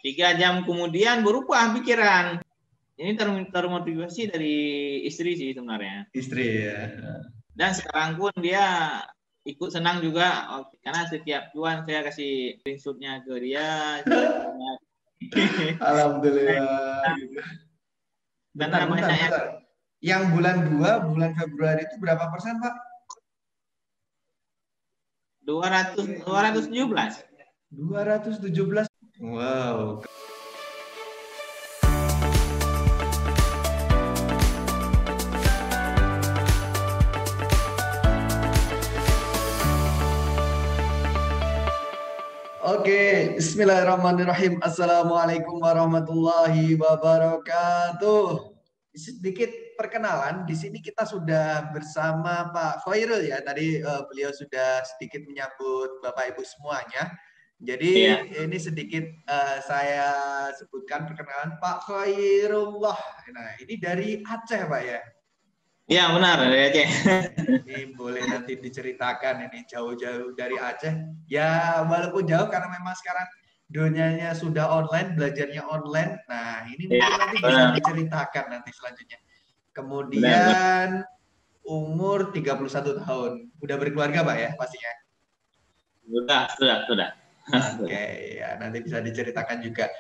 3 jam kemudian berubah pikiran. Ini termotivasi dari istri sih sebenarnya. Istri ya. Dan sekarang pun dia ikut senang juga karena setiap cuan saya kasih screenshotnya ke dia. Alhamdulillah. Karena banyaknya. Yang bulan 2, bulan Februari itu berapa persen, Pak? 217. 217. Wow. Oke, bismillahirrahmanirrahim. Assalamualaikum warahmatullahi wabarakatuh. Sedikit perkenalan, di sini kita sudah bersama Pak Khairul ya. Tadi beliau sudah sedikit menyambut Bapak Ibu semuanya. Jadi ini sedikit saya sebutkan perkenalan Pak Khairullah. Nah, ini dari Aceh, Pak ya. Iya benar dari Aceh. Ini boleh nanti diceritakan ini jauh-jauh dari Aceh. Ya walaupun jauh karena memang sekarang dunianya sudah online, belajarnya online. Nah ini mungkin nanti bisa diceritakan nanti selanjutnya. Kemudian umur 31 tahun. Udah berkeluarga Pak ya pastinya? Sudah. Oke, ya nanti bisa diceritakan juga.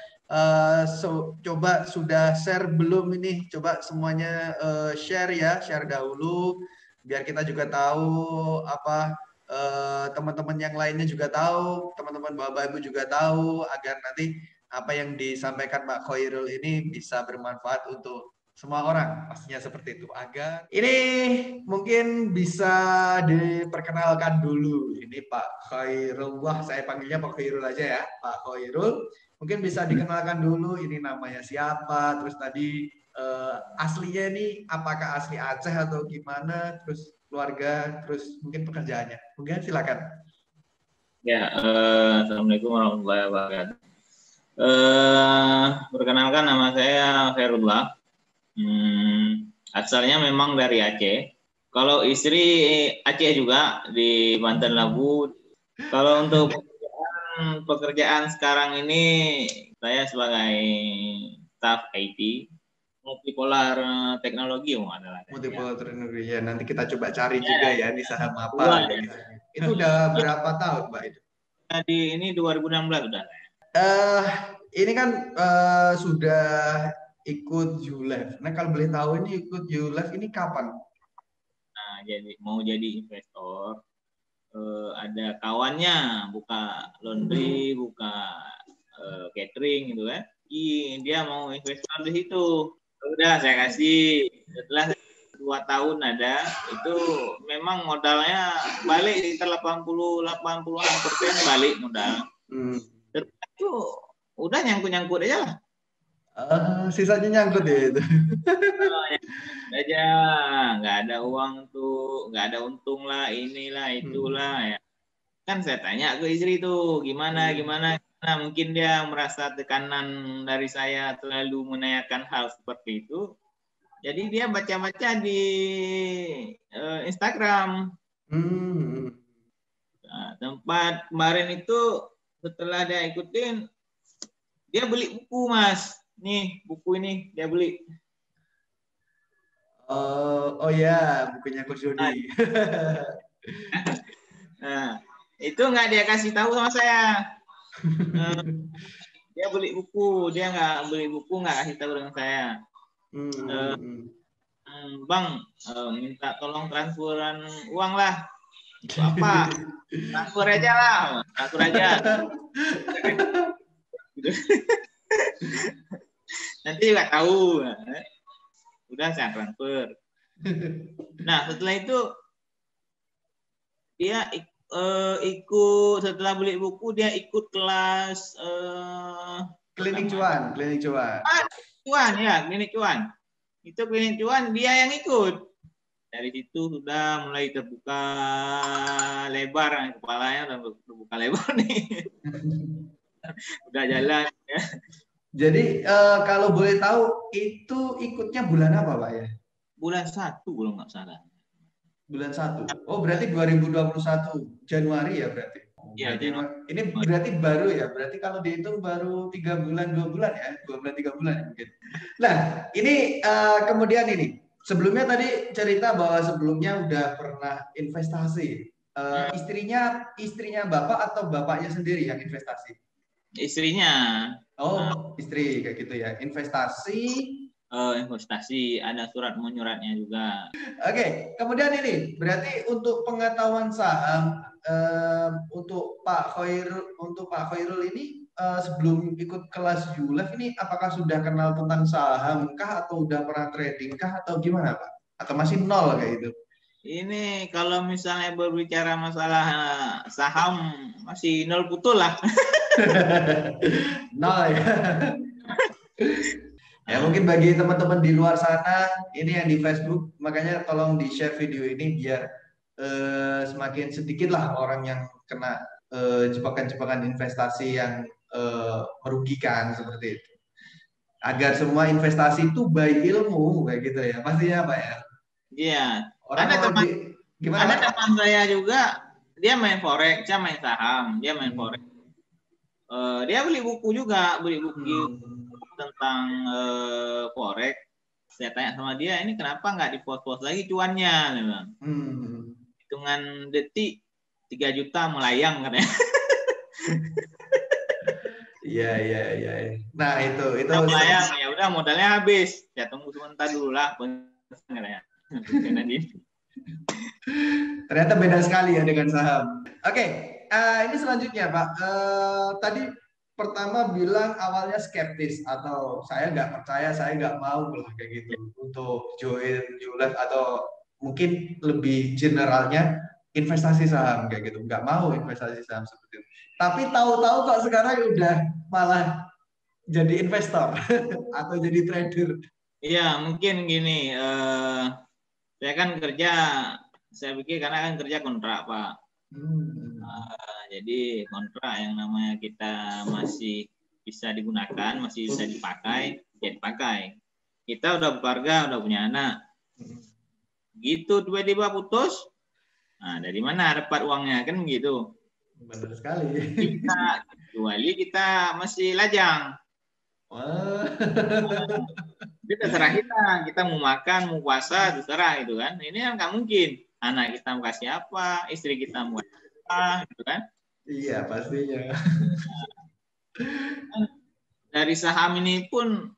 Coba sudah share belum ini? Coba semuanya share ya, share dahulu biar kita juga tahu apa teman-teman yang lainnya juga tahu, teman-teman Bapak Ibu juga tahu agar nanti apa yang disampaikan Pak Khairul ini bisa bermanfaat untuk semua orang, pastinya seperti itu. Agar ini mungkin bisa diperkenalkan dulu. Ini Pak Khairullah, saya panggilnya Pak Khairul aja ya, Pak Khairul. Mungkin bisa dikenalkan dulu ini namanya siapa, terus tadi aslinya ini apakah asli Aceh atau gimana, terus keluarga, terus mungkin pekerjaannya. Mungkin silakan. Ya, assalamualaikum warahmatullahi wabarakatuh. Perkenalkan nama saya Khairullah. Asalnya memang dari Aceh. Kalau istri Aceh juga di Banten Labu. Kalau untuk pekerjaan sekarang ini saya sebagai staff IT multipolar teknologi adalah. Multipolar teknologi ya. Nanti kita coba cari juga ya di saham apa. Ya. Itu udah berapa tahun, Mbak itu? Di ini 2016 udah. Ini kan sudah ikut YouLife. Nah, kalau boleh tahu ini ikut YouLife ini kapan? Nah, jadi mau jadi investor ada kawannya buka laundry, buka catering gitu kan. Dia mau investor di situ. Udah saya kasih setelah 2 tahun ada itu memang modalnya balik sekitar 80-80% balik modal. Itu udah nyangkut aja lah. Sisanya nyangkut ya itu. Aja nggak ada uang tuh, nggak ada untung lah, inilah itulah ya. Kan saya tanya ke istri tuh gimana. Nah, mungkin dia merasa tekanan dari saya terlalu menanyakan hal seperti itu. Jadi dia baca-baca di Instagram. Nah, tempat kemarin itu setelah dia ikutin, dia beli buku Mas. Nih buku ini dia beli. Oh ya, bukunya Coach Jody. Nah, itu nggak dia kasih tahu sama saya. Dia beli buku, dia nggak beli buku, nggak kasih tahu dengan saya. Bang, minta tolong transferan uang lah. Apa? Transfer aja lah, transfer aja. Nanti juga tahu. Udah saya transfer. Nah, setelah itu dia ikut setelah beli buku dia ikut kelas klinik cuan. Klinik cuan. Itu klinik cuan dia yang ikut. Dari situ sudah mulai terbuka lebar kepalanya, udah terbuka lebar nih. Udah jalan ya. Jadi kalau boleh tahu itu ikutnya bulan apa Pak ya? Bulan 1 kalau nggak salah. Bulan 1. Oh berarti 2021 Januari ya berarti? Iya, Berarti ini berarti baru ya. Berarti kalau dihitung baru 3 bulan 2 bulan ya, 2 bulan 3 bulan ya mungkin. Nah, ini kemudian ini sebelumnya tadi cerita bahwa sebelumnya udah pernah investasi. Istrinya bapak atau bapaknya sendiri yang investasi? Istrinya. Oh, istri kayak gitu ya. Investasi. Investasi ada surat menyuratnya juga. Oke, kemudian ini berarti untuk pengetahuan saham untuk Pak Khairul ini sebelum ikut kelas ULEF ini apakah sudah kenal tentang saham kah atau udah pernah trading kah atau gimana Pak? Atau masih nol kayak gitu? Ini kalau misalnya berbicara masalah saham masih nol putul lah. Nol ya. Ya mungkin bagi teman-teman di luar sana ini yang di Facebook makanya tolong di share video ini biar semakin sedikit lah orang yang kena jebakan-jebakan investasi yang merugikan seperti itu. Agar semua investasi itu by ilmu kayak gitu ya. Pastinya Pak ya. Iya. Orang Ada kalau teman gimana ada Pak? teman saya juga, dia main forex, saya main saham, dia main forex. Dia beli buku juga, beli buku tentang forex. Saya tanya sama dia, ini kenapa nggak dipost-post lagi cuannya? Dia bilang. Hitungan detik 3 juta melayang katanya. Iya. Nah itu melayang, ya udah modalnya habis. Ya tunggu sebentar dulu lah. Ternyata beda sekali ya dengan saham. Oke, ini selanjutnya Pak. Tadi pertama bilang awalnya skeptis atau saya nggak percaya, saya nggak mau lah kayak gitu untuk join ULEF atau mungkin lebih generalnya investasi saham kayak gitu, nggak mau investasi saham seperti itu. Tapi tahu-tahu kok sekarang udah malah jadi investor atau jadi trader. Iya, mungkin gini. Saya kan kerja, saya pikir karena kan kerja kontrak Pak. Jadi kontrak yang namanya kita masih bisa digunakan, masih bisa dipakai, ya dipakai. Kita udah berkeluarga, udah punya anak. Gitu tiba-tiba putus. Nah, dari mana dapat uangnya kan gitu? Benar sekali. Kecuali kita masih lajang. Itu terserah kita mau makan, mau puasa, terserah gitu kan. Ini kan nggak mungkin. Anak kita mau kasih apa, istri kita mau apa, gitu kan? Iya pastinya. Dari saham ini pun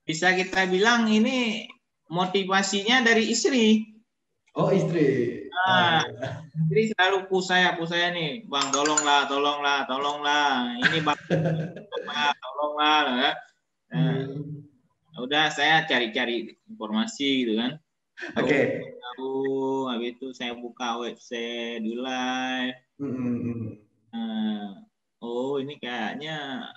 bisa kita bilang ini motivasinya dari istri. Oh istri. Istri selalu push saya nih, Bang tolonglah. Ini Bang, tolonglah. Udah saya cari-cari informasi gitu kan. Tahu, habis itu saya buka website di live. Oh ini kayaknya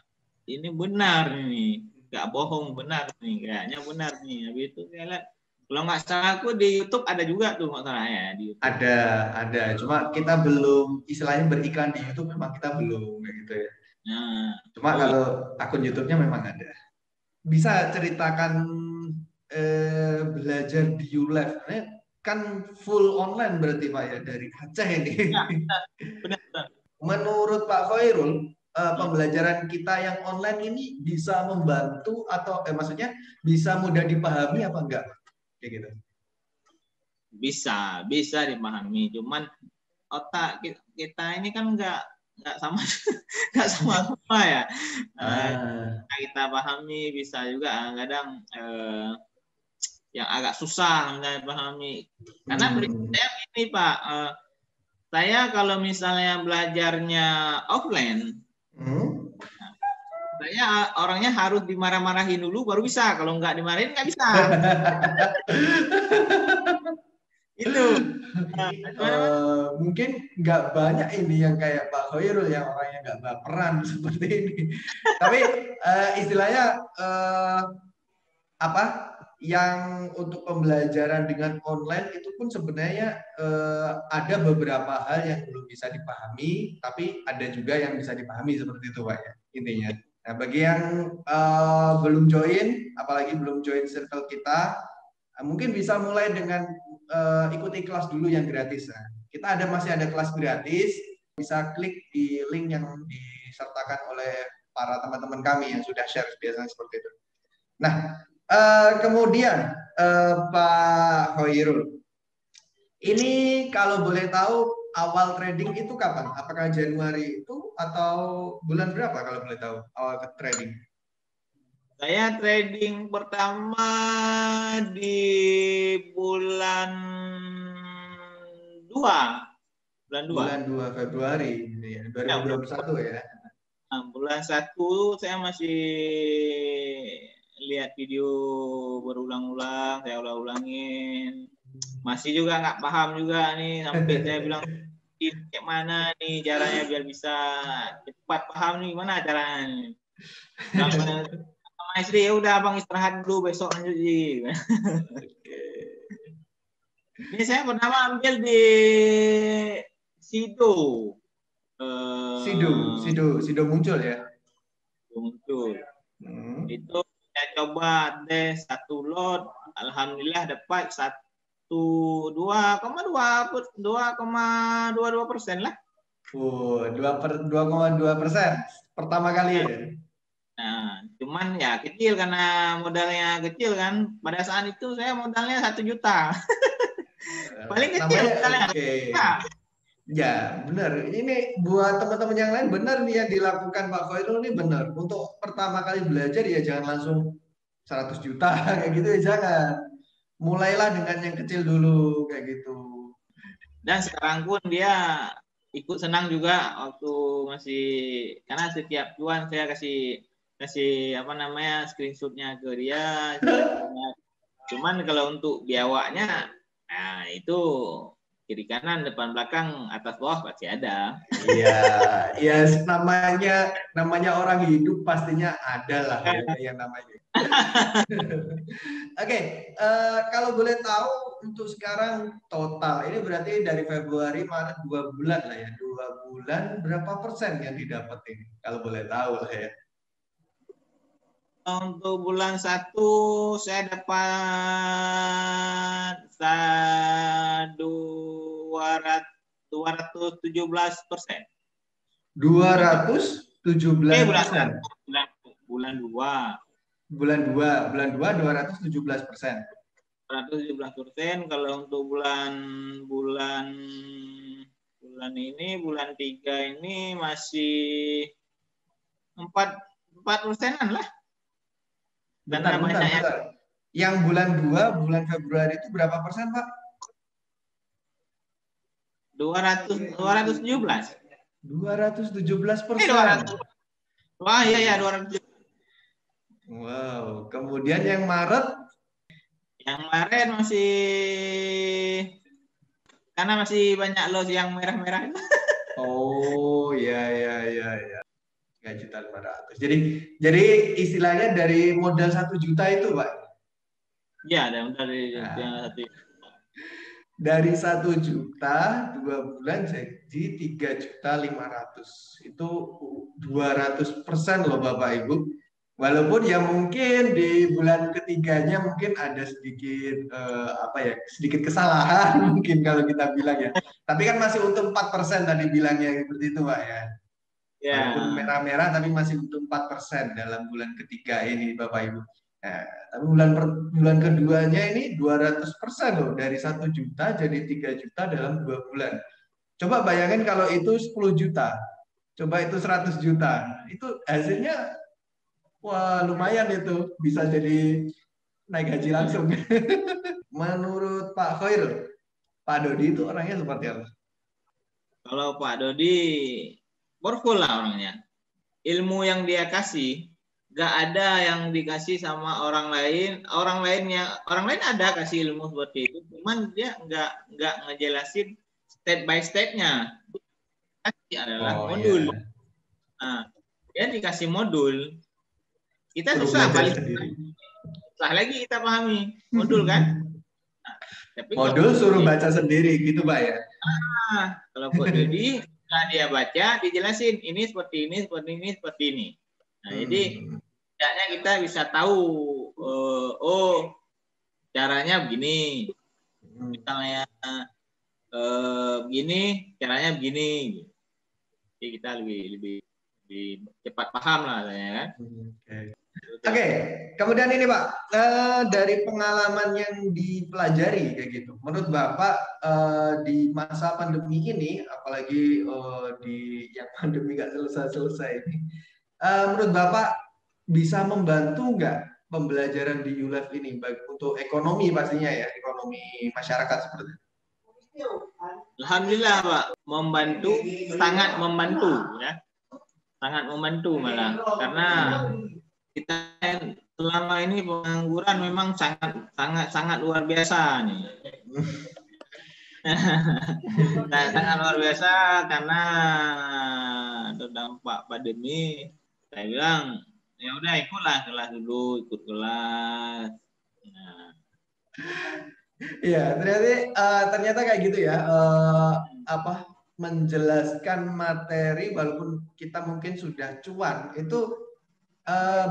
ini benar nih, nggak bohong, benar nih, kayaknya benar nih. Habis itu saya lihat, kalau nggak salah aku di YouTube ada juga tuh nggak salah ya di YouTube. Ada. Cuma kita belum istilahnya beriklan di YouTube, memang kita belum kayak gitu ya. Cuma kalau akun YouTube-nya memang ada. Bisa ceritakan belajar di ULEF, kan full online berarti Pak ya dari Aceh ini. Ya, benar. Menurut Pak Khairul, pembelajaran kita yang online ini bisa membantu atau maksudnya bisa mudah dipahami apa enggak? Kayak gitu. Bisa dipahami. Cuman otak kita ini kan nggak sama ya. Kita pahami bisa juga kadang yang agak susah nggak pahami. Karena saya ini Pak, saya kalau misalnya belajarnya offline, saya orangnya harus dimarah-marahin dulu baru bisa. Kalau nggak dimarahin nggak bisa. Itu. Mungkin nggak banyak ini yang kayak Pak Khairul yang orangnya nggak baperan seperti ini. Tapi istilahnya yang untuk pembelajaran dengan online itu pun sebenarnya ada beberapa hal yang belum bisa dipahami, tapi ada juga yang bisa dipahami seperti itu Pak ya intinya. Nah, bagi yang belum join, apalagi belum join circle kita, mungkin bisa mulai dengan ikuti kelas dulu yang gratis. Nah, kita masih ada kelas gratis bisa klik di link yang disertakan oleh para teman-teman kami yang sudah share biasanya seperti itu. Nah, kemudian Pak Hoirul, ini kalau boleh tahu awal trading itu kapan? Apakah Januari itu atau bulan berapa kalau boleh tahu awal ke trading? Saya trading pertama di bulan 2. Bulan 2 Februari ini ya, 2021 ya. Nah, bulan 1 saya masih lihat video berulang-ulang, saya ulang-ulangin. Masih juga nggak paham juga nih, sampai saya bilang kayak mana nih caranya biar bisa cepat paham nih, gimana caranya. Sama istri, ya udah abang istirahat dulu, besok lanjut sih. Ini saya pertama ambil di Sido. Sido muncul ya. Muncul. Itu saya coba deh 1 lot, alhamdulillah dapat 2,22% lah. 2,2% pertama kali ya. Nah, cuman ya kecil karena modalnya kecil kan. Pada saat itu saya modalnya 1 juta. Paling kecil modalnya. Okay. Ya, benar. Ini buat teman-teman yang lain benar nih yang dilakukan Pak Khairul ini benar. Untuk pertama kali belajar ya jangan langsung 100 juta kayak gitu ya, jangan. Mulailah dengan yang kecil dulu kayak gitu. Dan sekarang pun dia ikut senang juga waktu masih, karena setiap cuan saya kasih apa namanya screenshotnya ke dia. Cuman kalau untuk biawaknya, nah itu kiri kanan depan belakang atas bawah pasti ada. Iya, ya namanya orang hidup pastinya ada lah ya, yang namanya. Oke, kalau boleh tahu untuk sekarang total ini berarti dari Februari Maret 2 bulan lah ya, 2 bulan berapa persen yang didapetin kalau boleh tahu lah ya. Untuk bulan 1 saya dapat 217%. 217%. Bulan 2. Bulan 2 217%. 217%. Kalau untuk bulan ini, bulan 3 ini masih 4%-an lah. Bentar. Yang bulan 2, bulan Februari itu berapa persen, Pak? 217%. 217%. Wah, iya 217. Wow. Kemudian yang Maret? Yang Maret masih, karena masih banyak loss yang merah-merah. Oh, ya. 3.500.000. Jadi istilahnya dari modal 1 juta itu, Pak? Iya, dari 1 juta. Dari 1 juta 2 bulan jadi 3.500.000. Itu 200% loh Bapak Ibu. Walaupun ya mungkin di bulan ketiganya mungkin ada sedikit sedikit kesalahan mungkin kalau kita bilang ya. Tapi kan masih untung 4% tadi bilangnya seperti itu Pak ya. Walaupun merah-merah tapi masih untung 4% dalam bulan ketiga ini Bapak Ibu. Nah, tapi bulan keduanya ini 200% loh, dari 1 juta jadi 3 juta dalam 2 bulan. Coba bayangin kalau itu 10 juta, coba itu 100 juta, itu hasilnya wah lumayan itu, bisa jadi naik gaji langsung. Menurut Pak Khairul, Pak Dodi itu orangnya seperti apa? Kalau Pak Dodi powerful lah orangnya. Ilmu yang dia kasih gak ada yang dikasih sama orang lain. Orang lain ada kasih ilmu seperti itu, cuman dia nggak ngejelasin step by stepnya. Adalah modul. Iya. Nah, dia dikasih modul, kita susah balik lagi kita pahami modul kan. Nah, tapi modul suruh baca sendiri gitu Pak ya. Kalau Pak Dodi dia baca, dijelasin ini seperti ini. Nah, jadi tidaknya kita bisa tahu caranya begini. Misalnya begini, caranya begini. Jadi kita lebih cepat paham lah ya kan. Oke, kemudian ini Pak, dari pengalaman yang dipelajari kayak gitu, menurut Bapak di masa pandemi ini, apalagi di yang pandemi nggak selesai-selesai ini, menurut Bapak bisa membantu nggak pembelajaran di ULEF ini baik untuk ekonomi pastinya ya, ekonomi masyarakat seperti itu? Alhamdulillah Pak, membantu, sangat membantu ya, sangat membantu malah karena kita selama ini pengangguran memang sangat luar biasa nih. Sangat luar biasa karena terdampak pandemi. Saya bilang ya udah ikutlah kelas dulu, ikut kelas. Nah. Iya, ternyata kayak gitu ya. Apa menjelaskan materi walaupun kita mungkin sudah cuan itu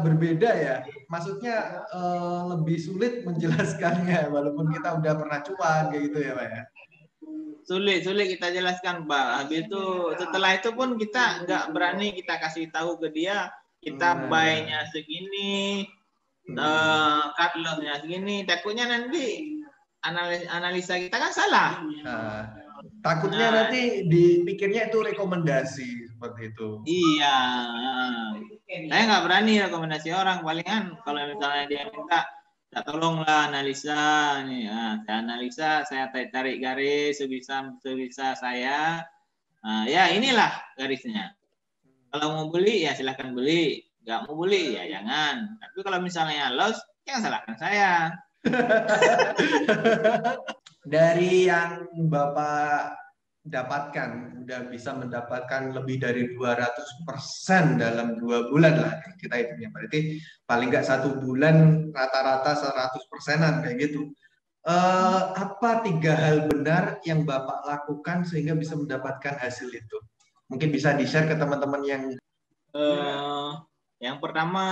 berbeda ya. Maksudnya lebih sulit menjelaskannya walaupun kita udah pernah cuan kayak gitu ya, Pak ya. Sulit kita jelaskan Pak. Habis itu setelah itu pun kita nggak berani kita kasih tahu ke dia kita buy-nya segini, cut loss-nya segini. Takutnya nanti analisa kita kan salah. Takutnya nanti dipikirnya itu rekomendasi seperti itu. Iya. Saya nggak berani rekomendasi orang. Palingan kalau misalnya dia minta, tolonglah analisa nih. Nah, saya analisa, saya tarik garis sebisa saya. Nah, ya inilah garisnya. Kalau mau beli ya silahkan beli. Nggak mau beli ya jangan. Tapi kalau misalnya loss, jangan salahkan saya. Dari yang Bapak dapatkan, udah bisa mendapatkan lebih dari 200% dalam 2 bulan lah kita hitungnya. Berarti paling nggak 1 bulan rata-rata 100%-an kayak gitu. Apa 3 hal benar yang Bapak lakukan sehingga bisa mendapatkan hasil itu? Mungkin bisa di-share ke teman-teman yang pertama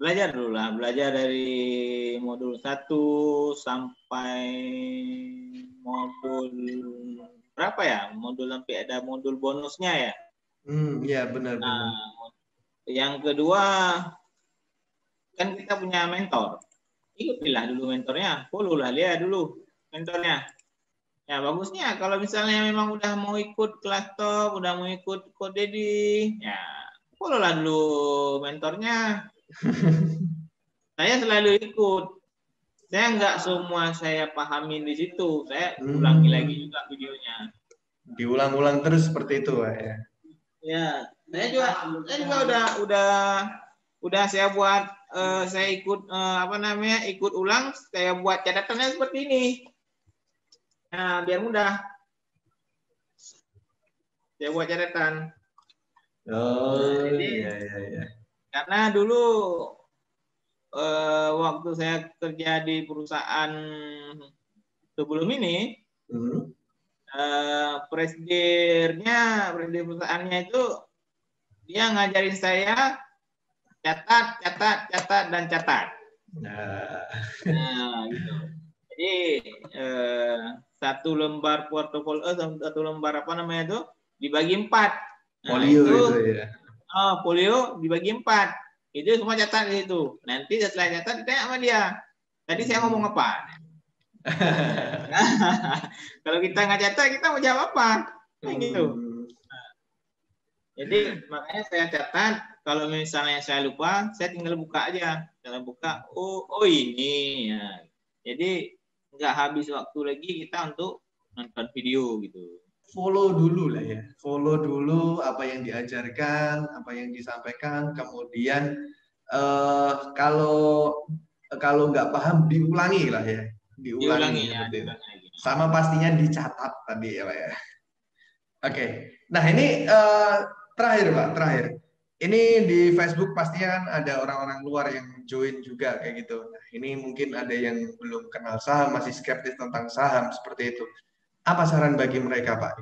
belajar dulu lah, belajar dari modul 1 sampai modul berapa ya? Modul sampai ada modul bonusnya ya? Iya benar. Yang kedua kan kita punya mentor. Ikutilah dulu mentornya, follow lah dia dulu mentornya. Ya bagusnya kalau misalnya memang udah mau ikut kelas top, udah mau ikut Coach Dedi, ya follow lah dulu mentornya. Saya selalu ikut. Saya nggak semua saya pahamin di situ. Saya ulangi lagi juga videonya. Diulang-ulang terus seperti itu, Pak ya. Ya, saya juga udah saya buat saya ikut ikut ulang, saya buat catatannya seperti ini. Nah, biar mudah. Saya buat catatan. Jadi, iya. Karena dulu waktu saya kerja di perusahaan sebelum ini, presiden perusahaannya itu dia ngajarin saya catat, dan catat. Nah, gitu. Jadi satu lembar portofolio, satu lembar apa namanya itu dibagi 4. Nah, folio itu ya. Folio dibagi 4. Itu semua catat di situ. Nanti setelah catat ditanya sama dia. Tadi saya ngomong apa? Kalau kita nggak catat, kita mau jawab apa? Gitu. Jadi makanya saya catat. Kalau misalnya saya lupa, saya tinggal buka aja. Tinggal buka. Oh ini. Ya. Jadi nggak habis waktu lagi kita untuk nonton video gitu. Follow dulu lah ya. Follow dulu apa yang diajarkan, apa yang disampaikan. Kemudian kalau nggak paham diulangi lah ya. Diulangi ya. Sama pastinya dicatat tadi ya Pak ya. Oke. Nah ini terakhir Pak, terakhir. Ini di Facebook pastinya kan ada orang-orang luar yang join juga kayak gitu. Nah, ini mungkin ada yang belum kenal saham, masih skeptis tentang saham seperti itu. Apa saran bagi mereka, Pak?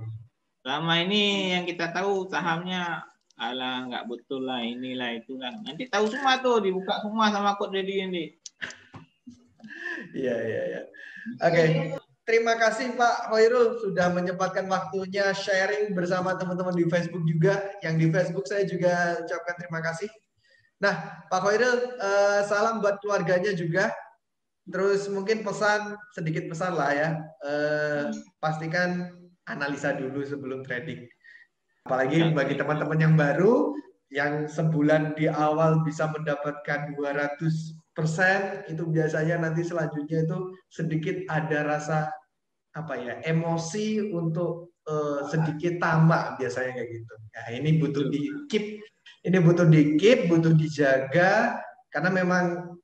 Selama ini yang kita tahu sahamnya alah nggak betul lah, inilah itulah. Nanti tahu semua tuh, dibuka semua sama Coach Dedi ini. Iya. Oke. terima kasih Pak Khairul sudah menyempatkan waktunya sharing bersama teman-teman di Facebook juga. Yang di Facebook saya juga ucapkan terima kasih. Nah, Pak Khairul, salam buat keluarganya juga. Terus mungkin sedikit pesan lah ya. Pastikan analisa dulu sebelum trading. Apalagi bagi teman-teman yang baru, yang sebulan di awal bisa mendapatkan 200%, itu biasanya nanti selanjutnya itu sedikit ada rasa emosi untuk sedikit tamak biasanya kayak gitu. Nah, ini butuh butuh dijaga karena memang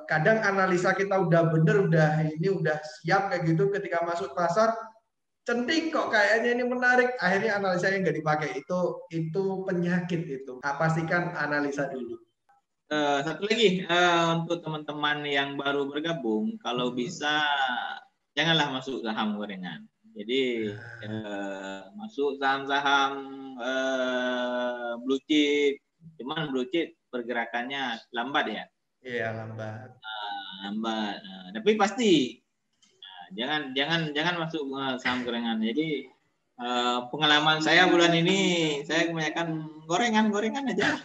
kadang analisa kita udah bener, udah siap kayak gitu, ketika masuk pasar centing kok kayaknya ini menarik, akhirnya analisanya nggak dipakai. Itu penyakit itu. Pastikan analisa dulu. Satu lagi untuk teman-teman yang baru bergabung, kalau bisa janganlah masuk saham gorengan. Jadi masuk saham-saham blue chip, cuman blue chip pergerakannya lambat ya. Iya, lambat. Lambat. Tapi pasti jangan masuk saham gorengan. Jadi pengalaman saya bulan ini saya kebanyakan gorengan aja.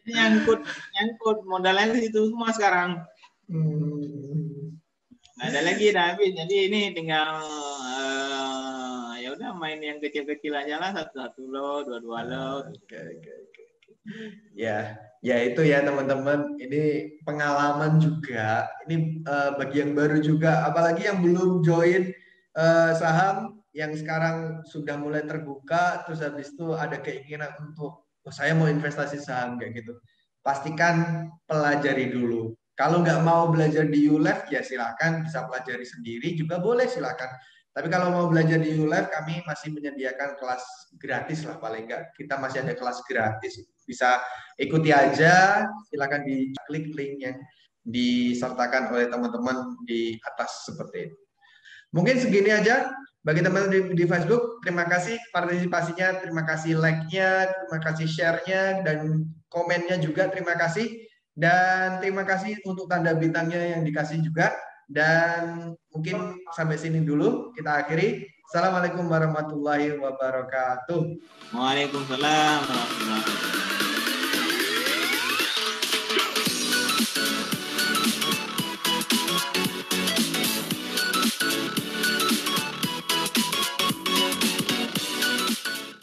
nyangkut modalnya itu semua sekarang. Nggak ada lagi dah habis. Jadi ini tinggal ya udah main yang kecil-kecil aja lah, 1 lot, 2 lot. Okay. Ya itu ya teman-teman. Ini pengalaman juga. Ini bagi yang baru juga, apalagi yang belum join saham, yang sekarang sudah mulai terbuka, terus habis itu ada keinginan untuk saya mau investasi saham kayak gitu. Pastikan pelajari dulu. Kalau nggak mau belajar di YouLife ya silakan, bisa pelajari sendiri juga boleh, silakan. Tapi kalau mau belajar di YouLife, kami masih menyediakan kelas gratis lah, paling nggak. Kita masih ada kelas gratis. Bisa ikuti aja, silakan diklik link yang disertakan oleh teman-teman di atas seperti itu. Mungkin segini aja. Bagi teman-teman di Facebook, terima kasih partisipasinya, terima kasih like-nya, terima kasih share-nya, dan komennya juga terima kasih. Dan terima kasih untuk tanda bintangnya yang dikasih juga. Dan mungkin sampai sini dulu, kita akhiri. Assalamualaikum warahmatullahi wabarakatuh. Waalaikumsalam warahmatullahi wabarakatuh.